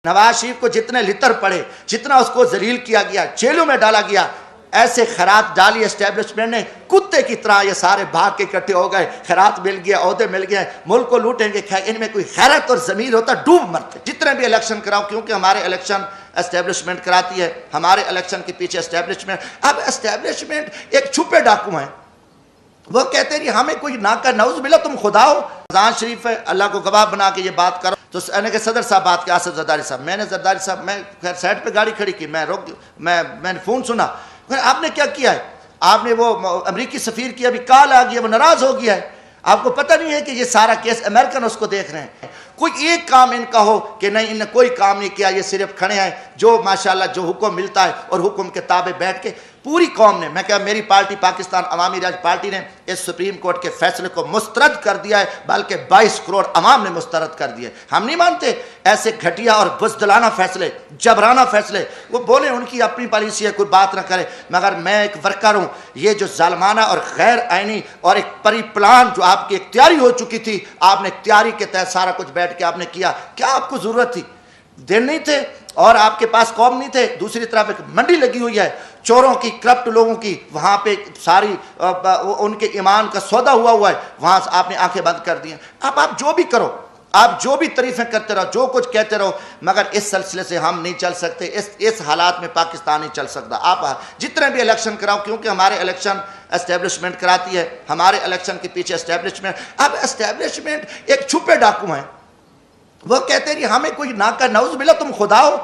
نواز شریف کو جتنے لتر پڑے، جتنا اس کو ذلیل کیا گیا، جیلوں میں ڈالا گیا، ایسے خیرات ڈالی اسٹیبلشمنٹ نے، کتے کی طرح یہ سارے بھاگ کے اکٹھے ہو گئے، خیرات مل گیا، عہدے مل گئے، ملک کو لوٹیں گے، ان میں کوئی خیرت اور ضمیر ہوتا ڈوب مرتے۔ جتنے بھی الیکشن کراؤ، کیونکہ ہمارے الیکشن اسٹیبلشمنٹ کراتی ہے، ہمارے الیکشن کے پیچھے اسٹیبلشمنٹ۔ اب اسٹیبلشمنٹ ایک چھپے ڈاکو ہیں، وہ کہتے ہیں ہمیں کوئی نہ کر، نعوذ باللہ تم خدا ہو۔ رمضان شریف ہے، اللہ کو گواہ بنا کے یہ بات کرو تو نے کہ صدر صاحب بات کے، آصف زرداری صاحب، میں نے زرداری صاحب، میں خیر سائڈ پہ گاڑی کھڑی کی، میں نے فون سنا، آپ نے کیا کیا ہے؟ آپ نے وہ امریکی سفیر کی ابھی کال آ گیا، وہ ناراض ہو گیا ہے، آپ کو پتہ نہیں ہے کہ یہ سارا کیس امریکن اس کو دیکھ رہے ہیں۔ کوئی ایک کام ان کا ہو کہ نہیں، ان نے کوئی کام نہیں کیا، یہ صرف کھڑے ہیں، جو ماشاءاللہ جو حکم ملتا ہے اور حکم کے تابع بیٹھ کے پوری قوم نے، میں کہا میری پارٹی پاکستان عوامی راج پارٹی نے اس سپریم کورٹ کے فیصلے کو مسترد کر دیا ہے، بلکہ 22 کروڑ عوام نے مسترد کر دیا ہے۔ ہم نہیں مانتے ایسے گھٹیا اور بزدلانہ فیصلے، جبرانہ فیصلے، وہ بولے ان کی اپنی پالیسی ہے، کوئی بات نہ کرے، مگر میں ایک ورکر ہوں، یہ جو ظالمانہ اور غیر آئینی اور ایک پری پلان جو آپ کی اختیاری ہو چکی تھی، آپ نے اختیاری کے تحت سارا کچھ بیٹھ کے آپ نے کیا، کیا آپ کو ضرورت تھی؟ دن نہیں تھے اور آپ کے پاس قوم نہیں تھے، دوسری طرف ایک منڈی لگی ہوئی ہے چوروں کی، کرپٹ لوگوں کی، وہاں پہ ساری ان کے ایمان کا سودا ہوا ہے، وہاں سے آپ نے آنکھیں بند کر دی ہیں۔ اب آپ جو بھی کرو، آپ جو بھی تعریفیں کرتے رہو، جو کچھ کہتے رہو، مگر اس سلسلے سے ہم نہیں چل سکتے، اس حالات میں پاکستان نہیں چل سکتا۔ آپ جتنے بھی الیکشن کراؤ، کیونکہ ہمارے الیکشن اسٹیبلشمنٹ کراتی ہے، ہمارے الیکشن کے پیچھے اسٹیبلشمنٹ۔ اب اسٹیبلشمنٹ ایک چھپے ڈاکو ہیں، وہ کہتے ہیں ہمیں کوئی نہ کر، نعوذ باللہ تم خدا ہو،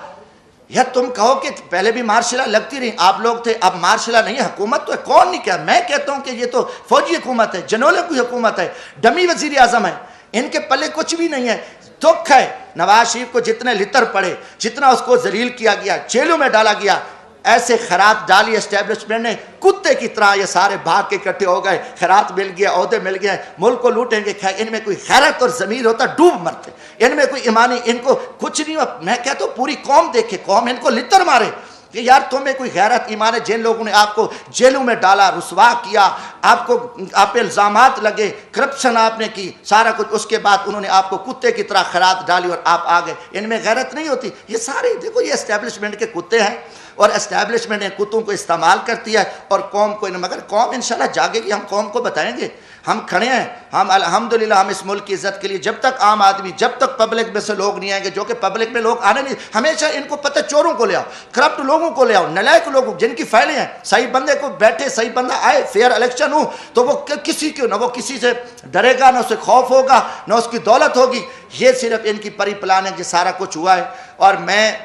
یا تم کہو کہ پہلے بھی مارشلہ لگتی رہی، آپ لوگ تھے، اب مارشلہ نہیں ہے، حکومت تو ہے، کون نہیں کہا؟ میں کہتا ہوں کہ یہ تو فوجی حکومت ہے، جنولے کی حکومت ہے، ڈمی وزیر اعظم ہے، ان کے پلے کچھ بھی نہیں ہے۔ دکھ ہے نواز شریف کو جتنے لتر پڑے، جتنا اس کو ذلیل کیا گیا، جیلوں میں ڈالا گیا، ایسے خیرات ڈالی اسٹیبلشمنٹ نے، کتے کی طرح یہ سارے بھاگ کے اکٹھے ہو گئے، خیرات مل گیا، عہدے مل گئے، ملک کو لوٹیں گے، ان میں کوئی خیرت اور ضمیر ہوتا ڈوب مرتے، ان میں کوئی ایمانی، ان کو کچھ نہیں ہوا۔ میں کہتا ہوں پوری قوم دیکھے، قوم ان کو لتر مارے کہ یار تمہیں کوئی غیرت ایمان ہے؟ جن لوگوں نے آپ کو جیلوں میں ڈالا، رسوا کیا، آپ کو آپ پہ الزامات لگے، کرپشن آپ نے کی، سارا کچھ، اس کے بعد انہوں نے آپ کو کتے کی طرح خیرات ڈالی اور آپ آ گئے، ان میں غیرت نہیں ہوتی؟ یہ سارے دیکھو، یہ اسٹیبلشمنٹ کے کتے ہیں، اور اسٹیبلشمنٹ کتوں کو استعمال کرتی ہے اور قوم کو، مگر قوم انشاءاللہ جاگے گی، ہم قوم کو بتائیں گے، ہم کھڑے ہیں، ہم الحمدللہ ہم اس ملک کی عزت کے لیے، جب تک عام آدمی، جب تک پبلک میں سے لوگ نہیں آئیں گے، جو کہ پبلک میں لوگ آنے نہیں، ہمیشہ ان کو پتہ چوروں کو لے آؤ، کرپٹ لوگوں کو لے آؤ، نالائق لوگوں جن کی فائلیں ہیں، صحیح بندے کو بیٹھے، صحیح بندہ آئے، فیئر الیکشن ہو تو وہ کسی کو نہ وہ کسی سے ڈرے گا، نہ اسے خوف ہوگا، نہ اس کی دولت ہوگی۔ یہ صرف ان کی پری پلان ہے، یہ سارا کچھ ہوا ہے، اور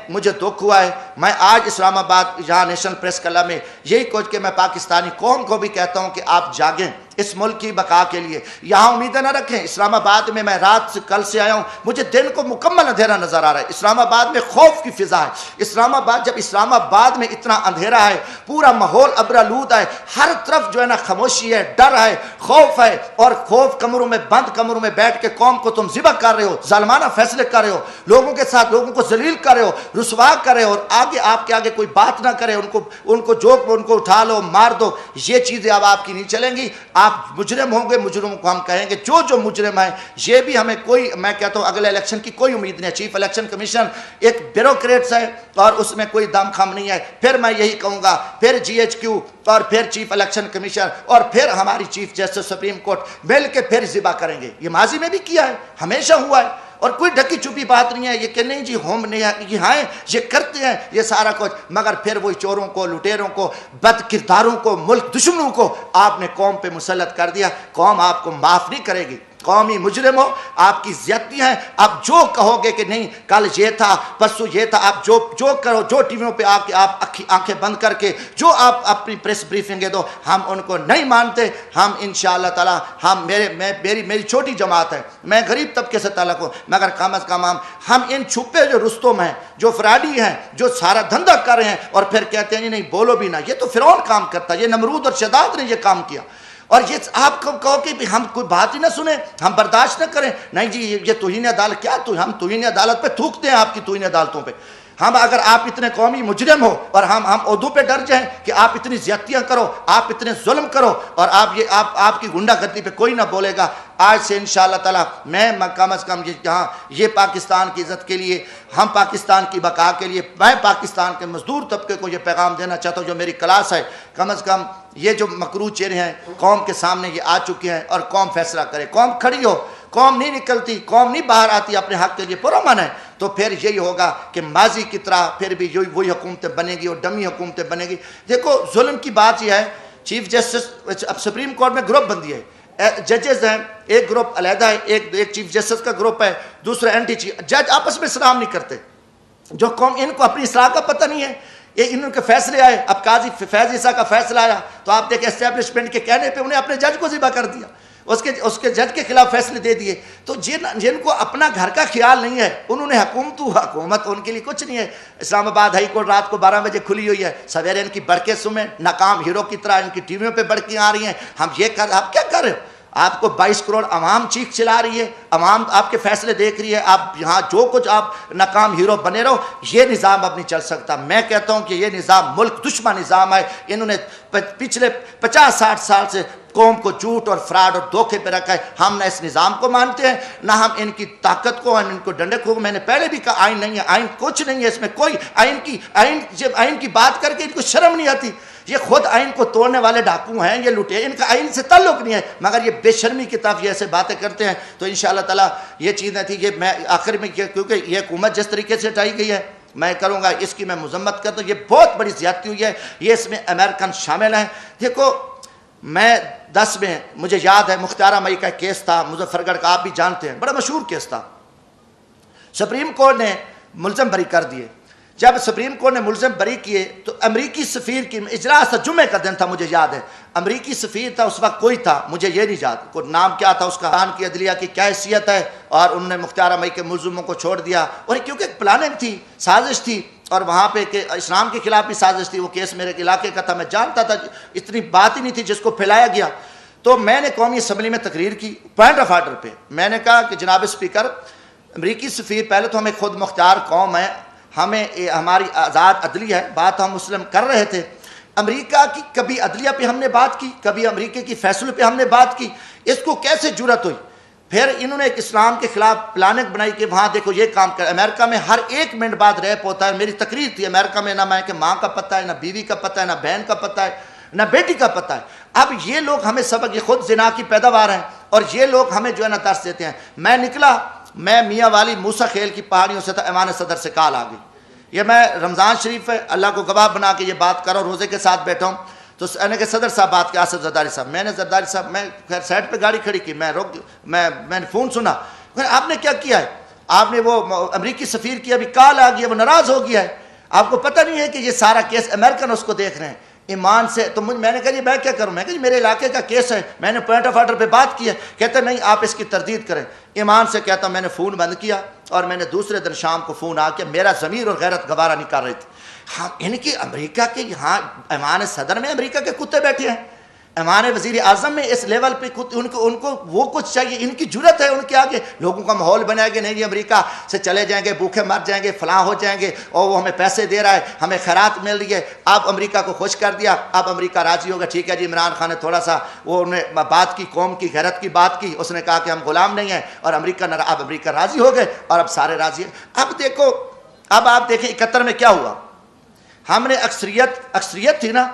مجھے دکھ ہوا ہے۔ میں آج اسلام آباد یہاں نیشنل پریس کلب میں یہی کچھ کہ میں پاکستانی قوم کو بھی کہتا ہوں کہ آپ جاگیں اس ملک کی بقا کے لیے، یہاں امیدیں نہ رکھیں۔ اسلام آباد میں رات سے کل سے آیا ہوں، مجھے دن کو مکمل اندھیرا نظر آ رہا ہے، اسلام آباد میں خوف کی فضا ہے۔ اسلام آباد میں اتنا اندھیرا ہے، پورا ماحول ابرآلود ہے، ہر طرف جو ہے نا خاموشی ہے، ڈر ہے، خوف ہے، اور خوف کمروں میں بند کمروں میں بیٹھ کے قوم کو تم ذبح کر رہے ہو، ظالمانہ فیصلے کر رہے ہو، لوگوں کے ساتھ لوگوں کو ذلیل کر رہے ہو، رسوا کر رہے ہو، اور آگے آپ کے آگے کوئی بات نہ کرے، ان کو اٹھا لو، مار دو، یہ چیزیں اب آپ کی نہیں چلیں گی۔ آپ مجرم ہوں گے، مجرموں کو ہم کہیں گے جو مجرم ہیں، یہ بھی ہمیں کوئی، میں کہتا ہوں اگلے الیکشن کی کوئی امید نہیں ہے۔ چیف الیکشن کمیشن ایک بیوروکریٹس ہے اور اس میں کوئی دم خم نہیں ہے۔ پھر میں یہی کہوں گا، پھر GHQ اور پھر چیف الیکشن کمیشن اور پھر ہماری چیف جسٹس سپریم کورٹ مل کے پھر ذبح کریں گے۔ یہ ماضی میں بھی کیا ہے، ہمیشہ ہوا ہے، اور کوئی ڈھکی چھپی بات نہیں ہے یہ کہ نہیں جی ہم یہاں یہ کرتے ہیں یہ سارا کچھ، مگر پھر وہی چوروں کو، لٹیروں کو، بد کرداروں کو، ملک دشمنوں کو آپ نے قوم پہ مسلط کر دیا۔ قوم آپ کو معاف نہیں کرے گی، قومی مجرم ہو، آپ کی زیادتی ہیں۔ آپ جو کہو گے کہ نہیں کل یہ تھا، پرسوں یہ تھا، آپ جو کرو، جو ٹی ویوں پہ آپ آنکھیں بند کر کے جو آپ اپنی پریس بریفنگیں دو، ہم ان کو نہیں مانتے۔ ہم انشاءاللہ تعالی، میری چھوٹی جماعت ہے، میں غریب طبقے سے تعلق ہوں، مگر کم از کم ہم ان چھپے جو رستم ہیں، جو فراڈی ہیں، جو سارا دھندہ کر رہے ہیں اور پھر کہتے ہیں نہیں بولو بھی نہ، یہ تو فرعون کام کرتا ہے، یہ نمرود اور شداد نے یہ کام کیا، اور یہ آپ کو کہو کہ ہم کوئی بات ہی نہ سنیں، ہم برداشت نہ کریں، نہیں جی یہ توہین عدالت، کیا ہم توہین عدالت پہ تھوکتے ہیں، آپ کی توہین عدالتوں پہ؟ ہم اگر آپ اتنے قومی مجرم ہو اور ہم عہدوں پہ ڈر جائیں کہ آپ اتنی زیادتیاں کرو، آپ اتنے ظلم کرو اور آپ کی گنڈا گردی پہ کوئی نہ بولے گا، آج سے انشاءاللہ تعالی میں کم از کم یہ پاکستان کی عزت کے لیے، ہم پاکستان کی بقا کے لیے، میں پاکستان کے مزدور طبقے کو یہ پیغام دینا چاہتا ہوں، جو میری کلاس ہے، کم از کم یہ جو مکروہ چہرے ہیں قوم کے سامنے یہ آ چکے ہیں، اور قوم فیصلہ کرے، قوم کھڑی ہو، قوم نہیں نکلتی، قوم نہیں باہر آتی اپنے حق کے لیے پرامن ہے، تو پھر یہی ہوگا کہ ماضی کی طرح پھر بھی وہی حکومتیں بنے گی اور ڈمی حکومتیں بنے گی۔ دیکھو ظلم کی بات یہ ہے، چیف جسٹس اب سپریم کورٹ میں گروپ بندی ہے، ججز ہیں، ایک گروپ علیحدہ ہے، ایک چیف جسٹس کا گروپ ہے، دوسرا اینٹی چیف، جج آپس میں سلام نہیں کرتے، جو قوم ان کو اپنی اصلاح کا پتہ نہیں ہے، یہ ان کے فیصلے آئے، اب قاضی فیض عیسیٰ کا فیصلہ آیا تو آپ دیکھیں اسٹیبلشمنٹ کے کہنے پہ انہیں اپنے جج کو ذبح کر دیا، اس کے جج کے خلاف فیصلے دے دیے۔ تو جن کو اپنا گھر کا خیال نہیں ہے، انہوں نے حکومت ان کے لیے کچھ نہیں ہے۔ اسلام آباد ہائی کورٹ رات کو 12 بجے کھلی ہوئی ہے، سویرے ان کی بڑکیں سنیں، ناکام ہیرو کی طرح ان کی ٹی ویوں پہ بڑکیں آ رہی ہیں، آپ کیا کر رہے ہو؟ آپ کو 22 کروڑ عوام چیخ چلا رہی ہے، عوام آپ کے فیصلے دیکھ رہی ہے، آپ یہاں جو کچھ آپ ناکام ہیرو بنے رہو، یہ نظام اب نہیں چل سکتا۔ میں کہتا ہوں کہ یہ نظام ملک دشمن نظام ہے، انہوں نے پچھلے 50-60 سال سے قوم کو جھوٹ اور فراڈ اور دھوکے پہ رکھا ہے۔ ہم نہ اس نظام کو مانتے ہیں، نہ ہم ان کی طاقت کو، ان کو ڈنڈے کو۔ میں نے پہلے بھی کہا آئین نہیں ہے، آئین کچھ نہیں ہے، اس میں کوئی آئین کی بات کر کے ان کو شرم نہیں آتی۔ یہ خود آئین کو توڑنے والے ڈاکو ہیں، یہ لٹے، ان کا آئین سے تعلق نہیں ہے، مگر یہ بے شرمی کی طرف یہ ایسے باتیں کرتے ہیں۔ تو انشاءاللہ تعالیٰ یہ چیزیں تھی، یہ میں آخر میں کیونکہ یہ حکومت جس طریقے سے ہٹائی گئی ہے میں کروں گا، اس کی میں مذمت کرتا ہوں، یہ بہت بڑی زیادتی ہوئی ہے، یہ اس میں امریکن شامل ہیں۔ دیکھو میں 10 میں مجھے یاد ہے مختارہ مئی کا کیس تھا، مظفر گڑھ کا، آپ بھی جانتے ہیں، بڑا مشہور کیس تھا۔ سپریم کورٹ نے ملزم بری کر دیے۔ جب سپریم کورٹ نے ملزم بری کیے تو امریکی سفیر کی اجلاس تھا، جمعے کا دن تھا، مجھے یاد ہے، امریکی سفیر تھا اس وقت، کوئی تھا مجھے یہ نہیں یاد، کوئی نام کیا تھا اس کا، خان کی عدلیہ کی کیا حیثیت ہے، اور انہوں نے مختارہ مئی کے ملزموں کو چھوڑ دیا، اور کیونکہ ایک پلاننگ تھی، سازش تھی، اور وہاں پہ کہ اسلام کے خلاف بھی سازش تھی، وہ کیس میرے علاقے کا تھا، میں جانتا تھا، اتنی بات ہی نہیں تھی جس کو پھیلایا گیا۔ تو میں نے قومی اسمبلی میں تقریر کی پوائنٹ آف آرڈر پہ، میں نے کہا کہ جناب اسپیکر، امریکی سفیر پہلے تو ہم ایک خود مختار قوم ہے، ہمیں ہماری آزاد عدلیہ ہے، بات ہم مسلم کر رہے تھے، امریکہ کی کبھی عدلیہ پہ ہم نے بات کی، کبھی امریکہ کی فیصلے پہ ہم نے بات کی، اس کو کیسے جرأت ہوئی؟ پھر انہوں نے ایک اسلام کے خلاف پلاننگ بنائی کہ وہاں دیکھو یہ کام کر، امریکہ میں ہر 1 منٹ بعد ریپ ہوتا ہے، میری تقریر تھی امریکہ میں، نہ میں کہ ماں کا پتہ ہے، نہ بیوی کا پتہ ہے، نہ بہن کا پتہ ہے، نہ بیٹی کا پتہ ہے۔ اب یہ لوگ ہمیں سبق، یہ خود زنا کی پیداوار ہیں، اور یہ لوگ ہمیں جو ہے نا درس دیتے ہیں۔ میں نکلا، میں میاں والی موسیٰ خیل کی پہاڑیوں سے تھا، ایوان صدر سے کال آ گئی، یہ میں رمضان شریف ہے، اللہ کو گواہ بنا کے یہ بات کر رہا ہوں، روزے کے ساتھ بیٹھا ہوں، تو میں نے کہا صدر صاحب بات کیا، آصف زرداری صاحب، میں نے زرداری صاحب، میں خیر سائڈ پہ گاڑی کھڑی کی، میں نے فون سنا، آپ نے کیا کیا ہے؟ آپ نے وہ امریکی سفیر کی ابھی کال آ گیا، وہ ناراض ہو گیا ہے، آپ کو پتہ نہیں ہے کہ یہ سارا کیس امریکن اس کو دیکھ رہے ہیں ایمان سے۔ تو میں نے کہا جی میں کیا کروں، میں کہا جی میرے علاقے کا کیس ہے، میں نے پوائنٹ آف آرڈر پہ بات کی ہے، کہتے نہیں آپ اس کی تردید کریں۔ ایمان سے کہتا میں نے فون بند کیا، اور میں نے دوسرے دن شام کو فون آ کے، میرا ضمیر اور غیرت گوارہ نہیں کر رہی تھی، ہاں ان کی امریکہ کے یہاں ایوان صدر میں امریکہ کے کتے بیٹھے ہیں، ایوان وزیر اعظم میں اس لیول پہ ان کو وہ کچھ چاہیے، ان کی جرت ہے ان کے آگے، لوگوں کا ماحول بنائے گے، نہیں جی امریکہ سے چلے جائیں گے، بھوکے مر جائیں گے، فلاں ہو جائیں گے، اور وہ ہمیں پیسے دے رہا ہے، ہمیں خیرات مل رہی ہے، آپ امریکہ کو خوش کر دیا، اب امریکہ راضی ہوگا، ٹھیک ہے جی۔ عمران خان نے تھوڑا سا وہ انہیں بات کی، قوم کی غیرت کی بات کی، اس نے کہا کہ ہم غلام نہیں ہیں، اور اب امریکہ راضی ہو گئے، اور اب سارے راضی ہیں۔ اب دیکھو، اب آپ دیکھیں 71 میں کیا ہوا، ہم نے اکثریت تھی نا،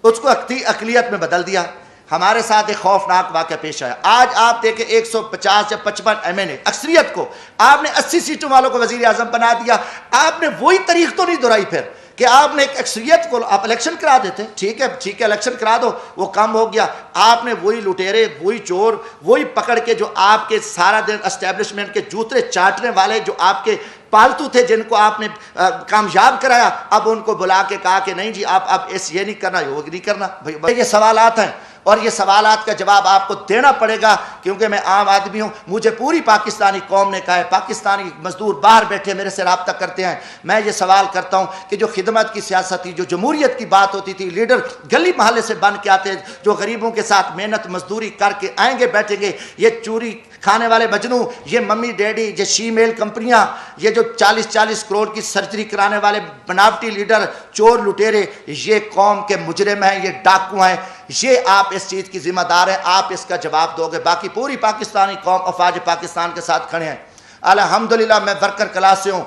اس کو اقلیت میں بدل دیا، ہمارے ساتھ ایک خوفناک واقعہ پیش آیا۔ آج آپ دیکھیں 150 یا 55 MNA اکثریت کو آپ نے 80 سیٹوں والوں کو وزیر اعظم بنا دیا۔ آپ نے وہی تاریخ تو نہیں دہرائی پھر کہ آپ نے ایک اکثریت کو آپ الیکشن کرا دیتے، ٹھیک ہے الیکشن کرا دو، وہ کم ہو گیا۔ آپ نے وہی لٹیرے، وہی چور، وہی پکڑ کے جو آپ کے سارا دن اسٹیبلشمنٹ کے جوترے چاٹنے والے جو آپ کے پالتو تھے، جن کو آپ نے کامیاب کرایا، اب ان کو بلا کے کہا کہ نہیں جی آپ اب یہ نہیں کرنا، یہ نہیں کرنا۔ یہ سوالات ہیں، اور یہ سوالات کا جواب آپ کو دینا پڑے گا، کیونکہ میں عام آدمی ہوں، مجھے پوری پاکستانی قوم نے کہا ہے، پاکستانی مزدور باہر بیٹھے میرے سے رابطہ کرتے ہیں، میں یہ سوال کرتا ہوں کہ جو خدمت کی سیاست تھی، جو جمہوریت کی بات ہوتی تھی، لیڈر گلی محلے سے بن کے آتے، جو غریبوں کے ساتھ محنت مزدوری کر کے آئیں گے بیٹھیں گے، یہ چوری کھانے والے مجنو، یہ ممی ڈیڈی، یہ شی میل کمپنیاں، یہ جو 40 کروڑ کی سرجری کرانے والے بناوٹی لیڈر، چور لٹیرے، یہ قوم کے مجرم ہیں، یہ ڈاکو ہیں، یہ آپ اس چیز کی ذمہ دار ہیں، آپ اس کا جواب دو گے۔ باقی پوری پاکستانی قوم افواج پاکستان کے ساتھ کھڑے ہیں۔ الحمدللہ میں ورکر کلاس سے ہوں،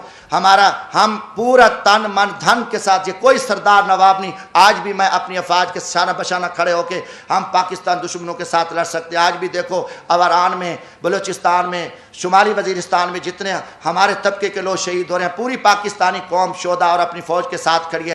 ہم پورا تن من دھن کے ساتھ، یہ کوئی سردار نواب نہیں، آج بھی میں اپنی افواج کے شانہ بشانہ کھڑے ہو کے ہم پاکستان دشمنوں کے ساتھ لڑ سکتے ہیں۔ آج بھی دیکھو اوران میں، بلوچستان میں، شمالی وزیرستان میں جتنے ہمارے طبقے کے لوگ شہید ہو رہے ہیں، پوری پاکستانی قوم شہداء اور اپنی فوج کے ساتھ کھڑی ہے۔